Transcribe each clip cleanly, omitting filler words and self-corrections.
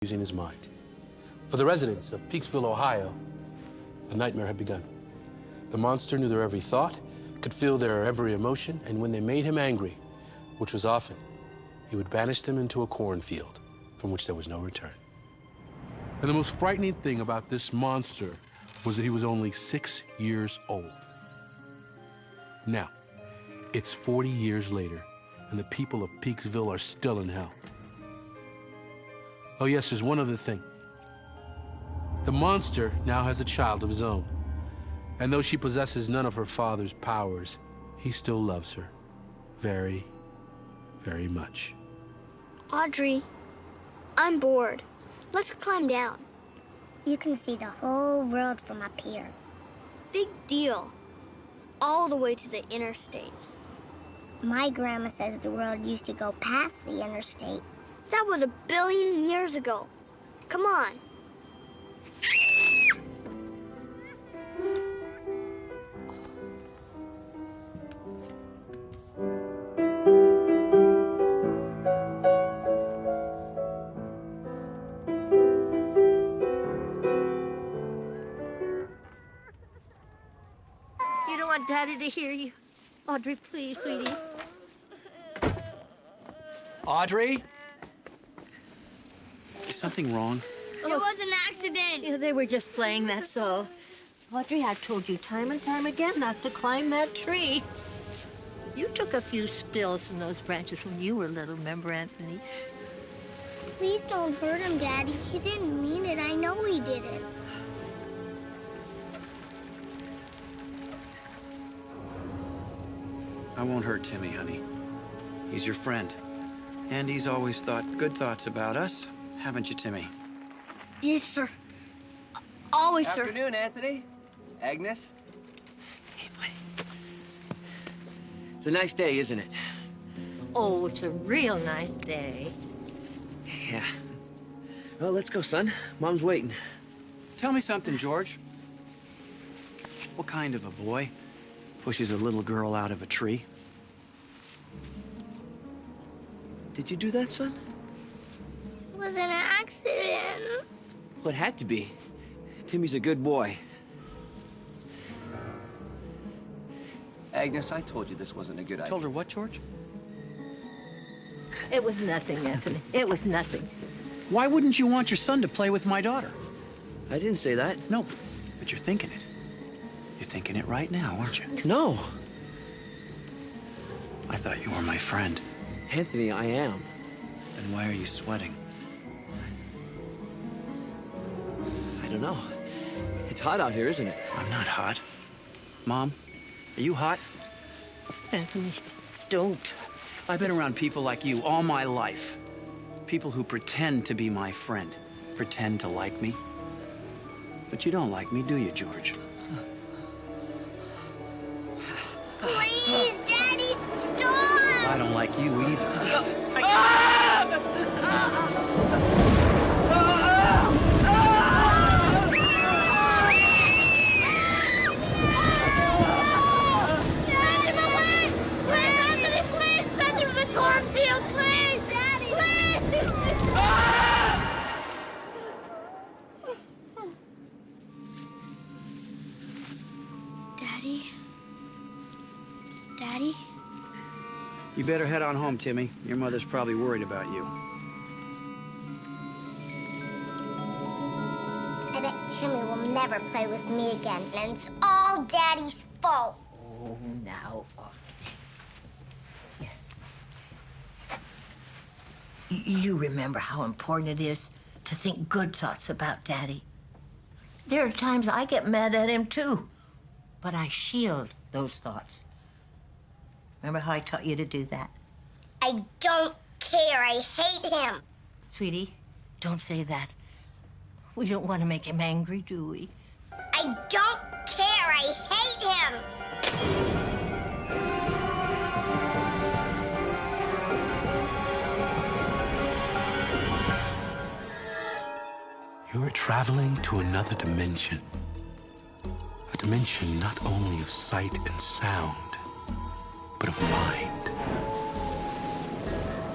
using his mind. For the residents of Peaksville, Ohio, a nightmare had begun. The monster knew their every thought, could feel their every emotion, and when they made him angry, which was often, he would banish them into a cornfield from which there was no return. And the most frightening thing about this monster was that he was only 6 years old. Now, it's 40 years later, and the people of Peaksville are still in hell. Oh yes, there's one other thing. The monster now has a child of his own. And though she possesses none of her father's powers, he still loves her very, very much. Audrey, I'm bored. Let's climb down. You can see the whole world from up here. Big deal. All the way to the interstate. My grandma says the world used to go past the interstate. That was 1 billion years ago. Come on. You don't want Daddy to hear you. Audrey, please, sweetie. Audrey? Is something wrong? It was an accident. Yeah, they were just playing, that's all. Audrey, I've told you time and time again not to climb that tree. You took a few spills from those branches when you were little, remember, Anthony? Please don't hurt him, Daddy. He didn't mean it. I know he didn't. I won't hurt Timmy, honey. He's your friend. And he's always thought good thoughts about us. Haven't you, Timmy? Yes, sir. Always, sir. Afternoon, Anthony. Agnes. Hey, buddy. It's a nice day, isn't it? Oh, it's a real nice day. Yeah. Well, let's go, son. Mom's waiting. Tell me something, George. What kind of a boy pushes a little girl out of a tree? Did you do that, son? It was an accident. Well, it had to be. Timmy's a good boy. Agnes, I told you this wasn't a good idea. Told her what, George? It was nothing, Anthony. It was nothing. Why wouldn't you want your son to play with my daughter? I didn't say that. No, but you're thinking it. You're thinking it right now, aren't you? No. I thought you were my friend. Anthony, I am. Then why are you sweating? I don't know. It's hot out here, isn't it? I'm not hot. Mom, are you hot? Anthony, don't. I've been around people like you all my life. People who pretend to be my friend, pretend to like me. But you don't like me, do you, George? Please, Daddy, stop! I don't like you either. Daddy, away! Please, Anthony, please! Send him to the cornfield, please! Daddy! Please! Daddy? Daddy? You better head on home, Timmy. Your mother's probably worried about you. I bet Timmy will never play with me again, and it's all Daddy's fault. Oh, now, Audrey. Yeah. You remember how important it is to think good thoughts about Daddy. There are times I get mad at him, too. But I shield those thoughts. Remember how I taught you to do that? I don't care. I hate him. Sweetie, don't say that. We don't want to make him angry, do we? I don't care. I hate him. You're traveling to another dimension. A dimension not only of sight and sound, but of mind.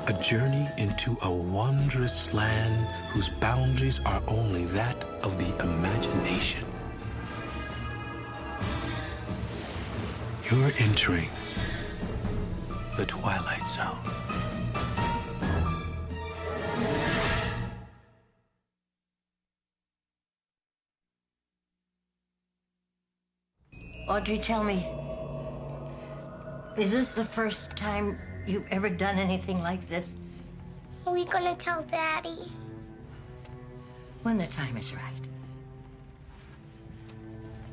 A journey into a wondrous land whose boundaries are only that of the imagination. You're entering the Twilight Zone. Audrey, tell me, is this the first time you've ever done anything like this? Are we gonna tell Daddy? When the time is right.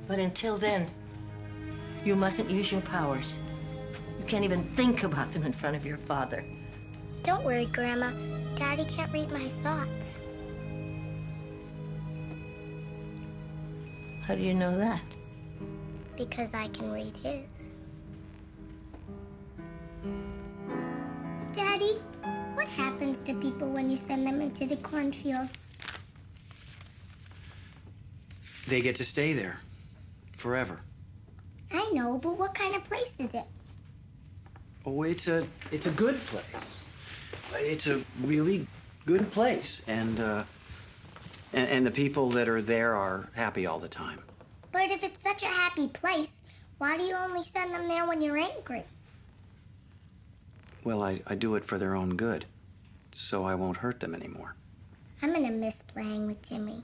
But until then, you mustn't use your powers. You can't even think about them in front of your father. Don't worry, Grandma. Daddy can't read my thoughts. How do you know that? Because I can read his. Daddy, what happens to people when you send them into the cornfield? They get to stay there forever. I know, but what kind of place is it? Oh, it's a good place. It's a really good place, and the people that are there are happy all the time. But if it's such a happy place, why do you only send them there when you're angry? Well, I do it for their own good, so I won't hurt them anymore. I'm gonna miss playing with Jimmy.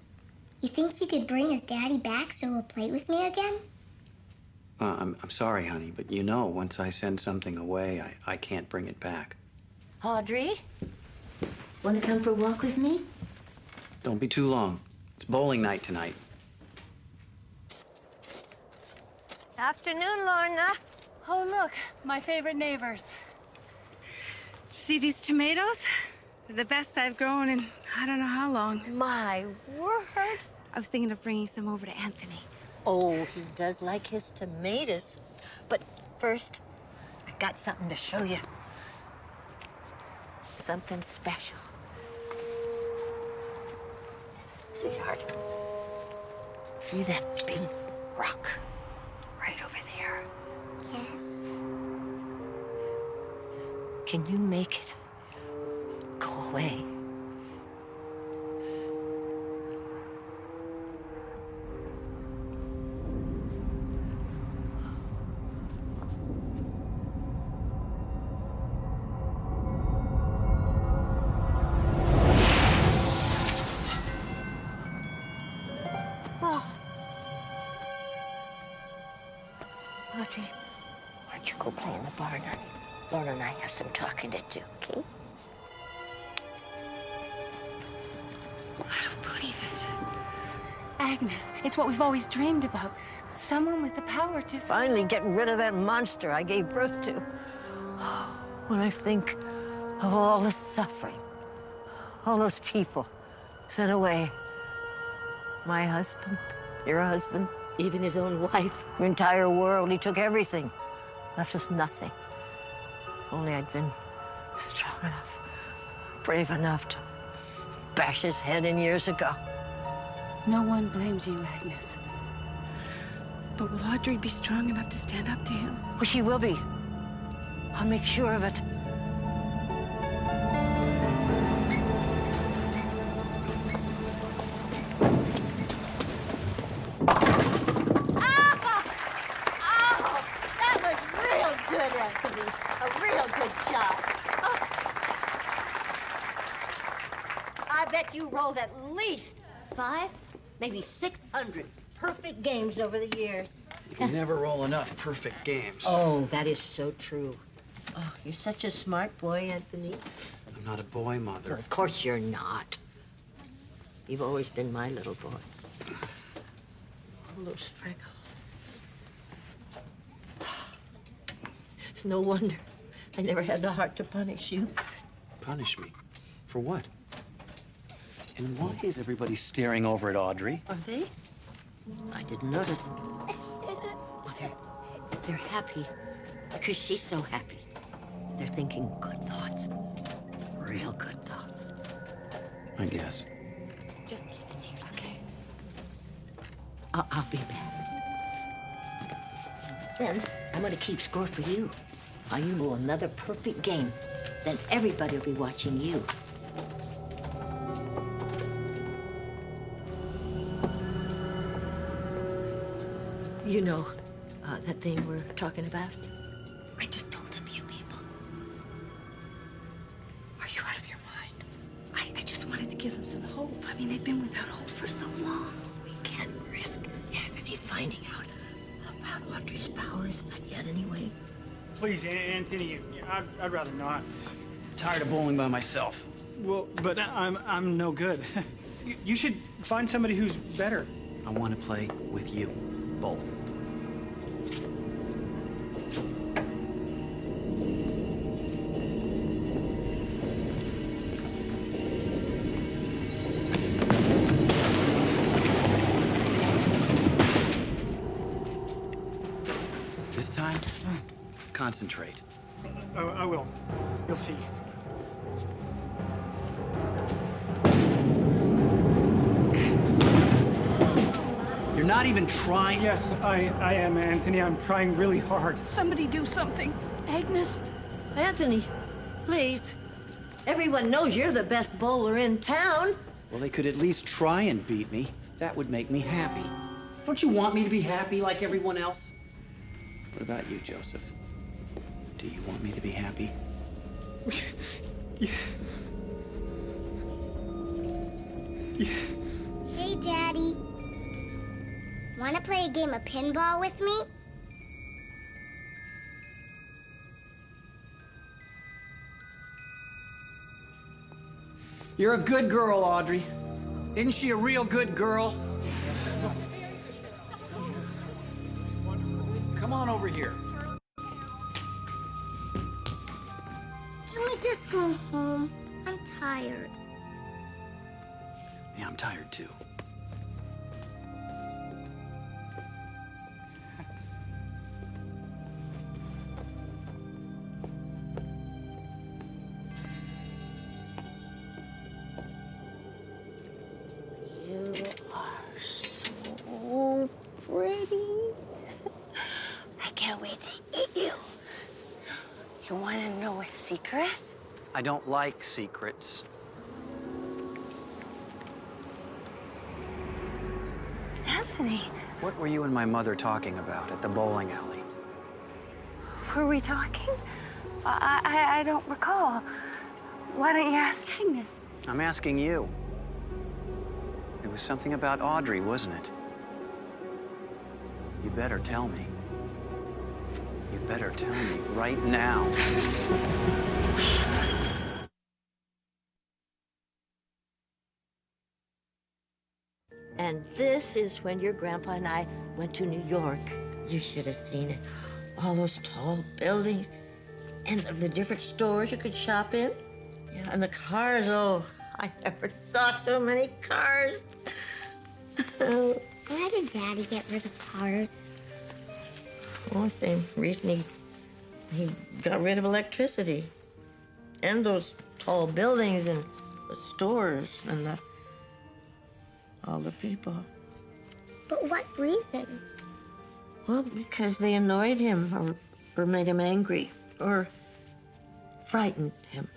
You think you could bring his daddy back so he'll play with me again? I'm sorry, honey, but you know, once I send something away, I can't bring it back. Audrey, want to come for a walk with me? Don't be too long. It's bowling night tonight. Afternoon, Lorna. Oh, look, my favorite neighbors. See these tomatoes? They're the best I've grown in I don't know how long. My word. I was thinking of bringing some over to Anthony. Oh, he does like his tomatoes. But first, I got something to show you. Something special. Sweetheart, see that big rock right over there? Yes. Can you make it go away? Audrey, why don't you go play in the barn, honey? Lorna and I have some talking to do, okay? I don't believe it. Agnes, it's what we've always dreamed about. Someone with the power to... Finally get rid of that monster I gave birth to. When I think of all the suffering, all those people sent away. My husband, your husband, even his own wife, your entire world. He took everything, left us nothing. If only I'd been strong enough, brave enough to bash his head in years ago. No one blames you, Agnes. But will Audrey be strong enough to stand up to him? Well, she will be. I'll make sure of it. That was real good, Anthony. A real good shot. I bet you rolled at least 5, maybe 600 perfect games over the years. You can never roll enough perfect games. Oh, that is so true. Oh, you're such a smart boy, Anthony. I'm not a boy, Mother. Of course you're not. You've always been my little boy. All those freckles. It's no wonder I never had the heart to punish you. Punish me? For what? And why is everybody staring over at Audrey? Are they? I didn't notice. Well, they're happy because she's so happy. They're thinking good thoughts, real good thoughts. I guess. Just keep it to yourself. Okay. I'll be back. Then I'm going to keep score for you. While you roll another perfect game. then everybody will be watching you. You know that thing we're talking about? I just told a few people. Are you out of your mind? I just wanted to give them some hope. I mean, they've been without hope for so long. We can't risk Anthony finding out about Audrey's powers. Not yet, anyway. Please, Anthony, I'd rather not. Tired of bowling by myself. Well, but I'm no good. You should find somebody who's better. I want to play with you. Bowl. This time, concentrate. I will. You'll see. You're not even trying. Yes, I am, Anthony. I'm trying really hard. Somebody do something. Agnes? Anthony, please. Everyone knows you're the best bowler in town. Well, they could at least try and beat me. That would make me happy. Don't you want me to be happy like everyone else? What about you, Joseph? Do you want me to be happy? Hey, Daddy. Want to play a game of pinball with me? You're a good girl, Audrey. Isn't she a real good girl? Come on over here. Can we just go home? I'm tired. Yeah, I'm tired too. You are so pretty. I can't wait to eat you. You want to know a secret? I don't like secrets. Anthony, What were you and my mother talking about at the bowling alley? were we talking? I don't recall. Why don't you ask Agnes? I'm asking you. It was something about Audrey, wasn't it? You better tell me. You better tell me right now. And this is when your grandpa and I went to New York. You should have seen it. All those tall buildings and the different stores you could shop in. Yeah, and the cars, oh, I never saw so many cars. Why did Daddy get rid of cars? Well, same reason he got rid of electricity. And those tall buildings and the stores and all the people. But what reason? Well, because they annoyed him or made him angry or frightened him.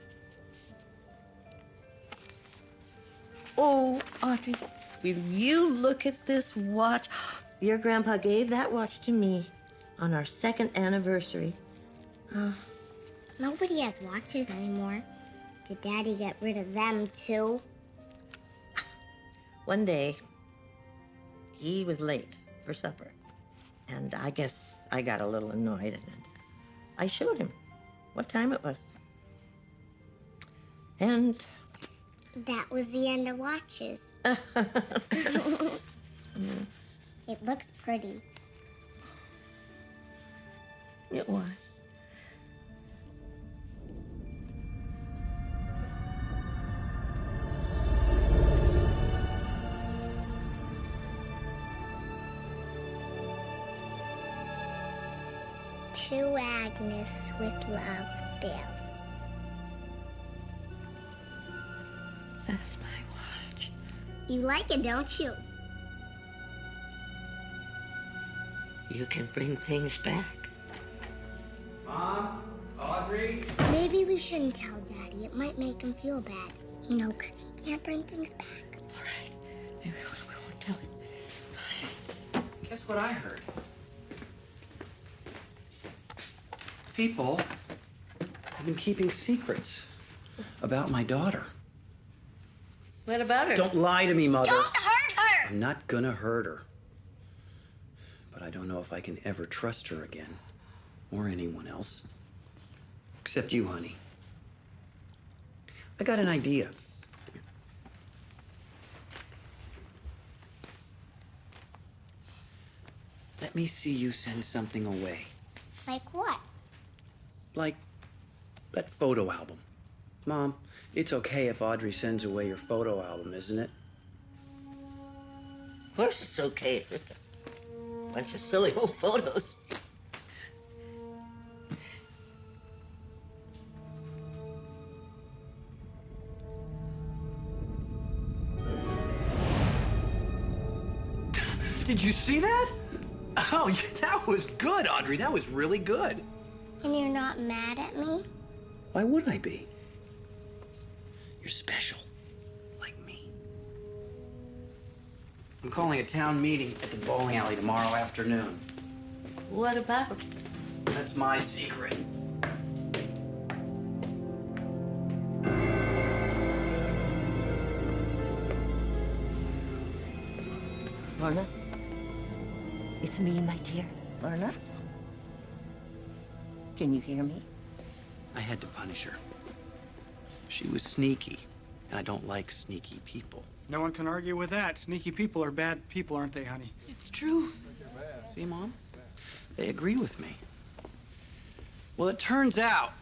Oh, Audrey, will you look at this watch? Your grandpa gave that watch to me on our 2nd anniversary. Nobody has watches anymore. Did Daddy get rid of them too? One day, he was late for supper. And I guess I got a little annoyed, and I showed him what time it was. And That was the end of watches. It looks pretty. it was. To Agnes with love, Bill. That's my watch. You like it, don't you? You can bring things back. Mom, Audrey? Maybe we shouldn't tell Daddy. It might make him feel bad. You know, because he can't bring things back. All right. Maybe we won't tell him. Guess what I heard? People have been keeping secrets about my daughter. What about her? Don't lie to me, Mother. Don't hurt her! I'm not gonna hurt her. But I don't know if I can ever trust her again. Or anyone else. Except you, honey. I got an idea. Let me see you send something away. Like what? Like that photo album. Mom, it's okay if Audrey sends away your photo album, isn't it? Of course it's okay. It's just a bunch of silly old photos. Did you see that? Oh, yeah, that was good, Audrey. That was really good. And you're not mad at me? Why would I be? You're special, like me. I'm calling a town meeting at the bowling alley tomorrow afternoon. What about? That's my secret. Lorna? It's me, my dear. Lorna? Can you hear me? I had to punish her. She was sneaky, and I don't like sneaky people. No one can argue with that. Sneaky people are bad people, aren't they, honey? It's true. See, Mom? They agree with me. Well, it turns out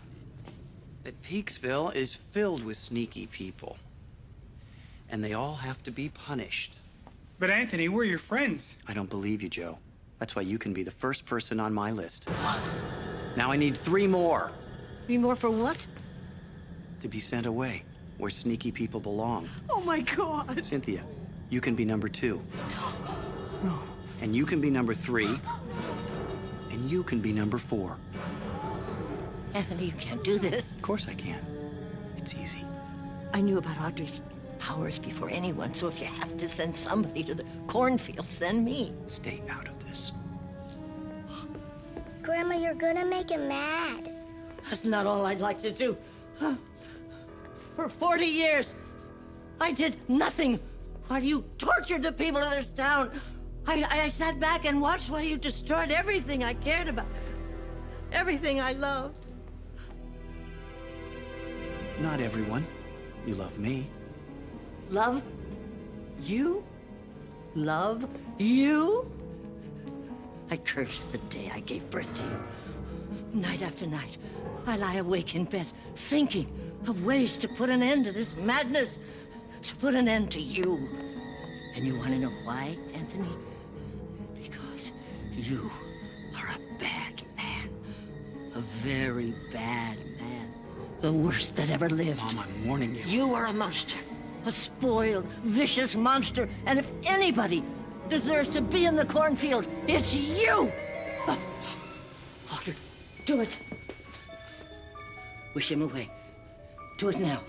that Peaksville is filled with sneaky people. And they all have to be punished. But Anthony, we're your friends. I don't believe you, Joe. That's why you can be the first person on my list. Now I need 3 more 3 more for what? to be sent away where sneaky people belong. Oh, my God. Cynthia, you can be number 2. No. And you can be number 3. And you can be number 4. Anthony, you can't do this. Of course I can. It's easy. I knew about Audrey's powers before anyone, so if you have to send somebody to the cornfield, send me. Stay out of this. Grandma, you're gonna make him mad. That's not all I'd like to do. For 40 years, I did nothing while you tortured the people of this town. I sat back and watched while you destroyed everything I cared about, everything I loved. Not everyone. You love me. Love you? Love you? I curse the day I gave birth to you. Night after night, I lie awake in bed, thinking of ways to put an end to this madness, to put an end to you. And you want to know why, Anthony? Because you are a bad man. A very bad man. The worst that ever lived. Mom, I'm warning you. You are a monster. A spoiled, vicious monster. And if anybody deserves to be in the cornfield, it's you! Audrey, do it. Wish him away. Do it now.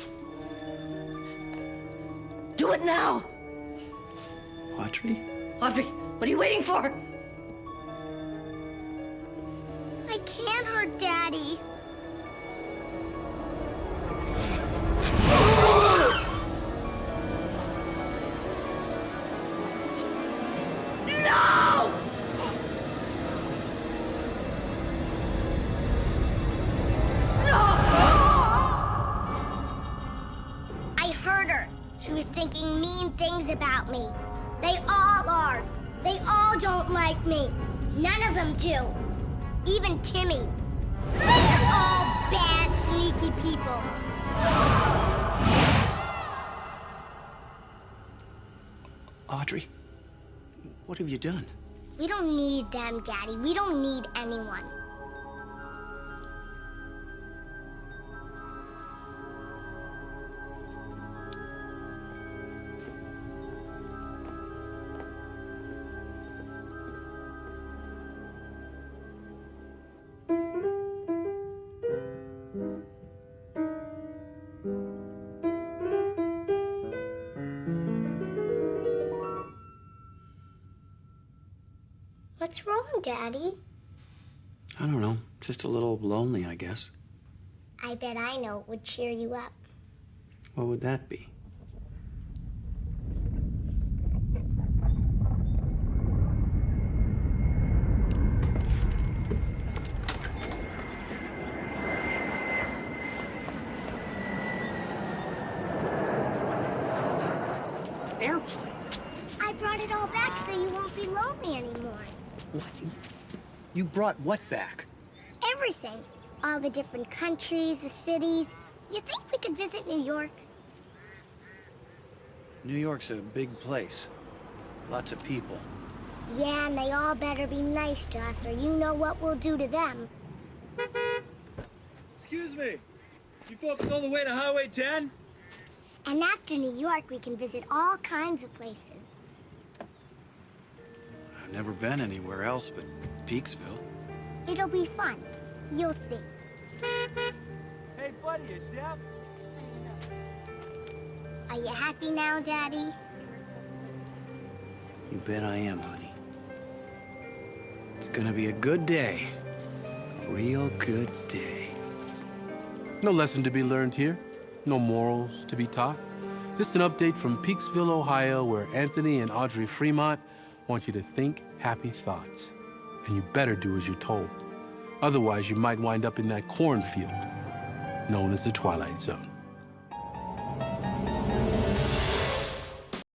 Do it now! Audrey? Audrey, what are you waiting for? I can't hurt Daddy. No! I heard her. She was thinking mean things about me. They all are. They all don't like me. None of them do. Even Timmy. They're all bad, sneaky people. Audrey, what have you done? We don't need them, Daddy. We don't need anyone. What's wrong, Daddy? I don't know. Just a little lonely, I guess. I bet I know what would cheer you up. What would that be? Airplane? I brought it all back so you won't be lonely anymore. What? You brought what back? Everything. All the different countries, the cities. You think we could visit New York? New York's a big place. Lots of people. Yeah, and they all better be nice to us, or you know what we'll do to them. Excuse me. You folks know the way to Highway 10? And after New York, we can visit all kinds of places. I've never been anywhere else but Peaksville. It'll be fun. You'll see. Hey, buddy, you deaf? Are you happy now, Daddy? You bet I am, honey. It's gonna be a good day. A real good day. No lesson to be learned here. No morals to be taught. Just an update from Peaksville, Ohio, where Anthony and Audrey Fremont want you to think happy thoughts. And you better do as you're told. Otherwise, you might wind up in that cornfield known as the Twilight Zone.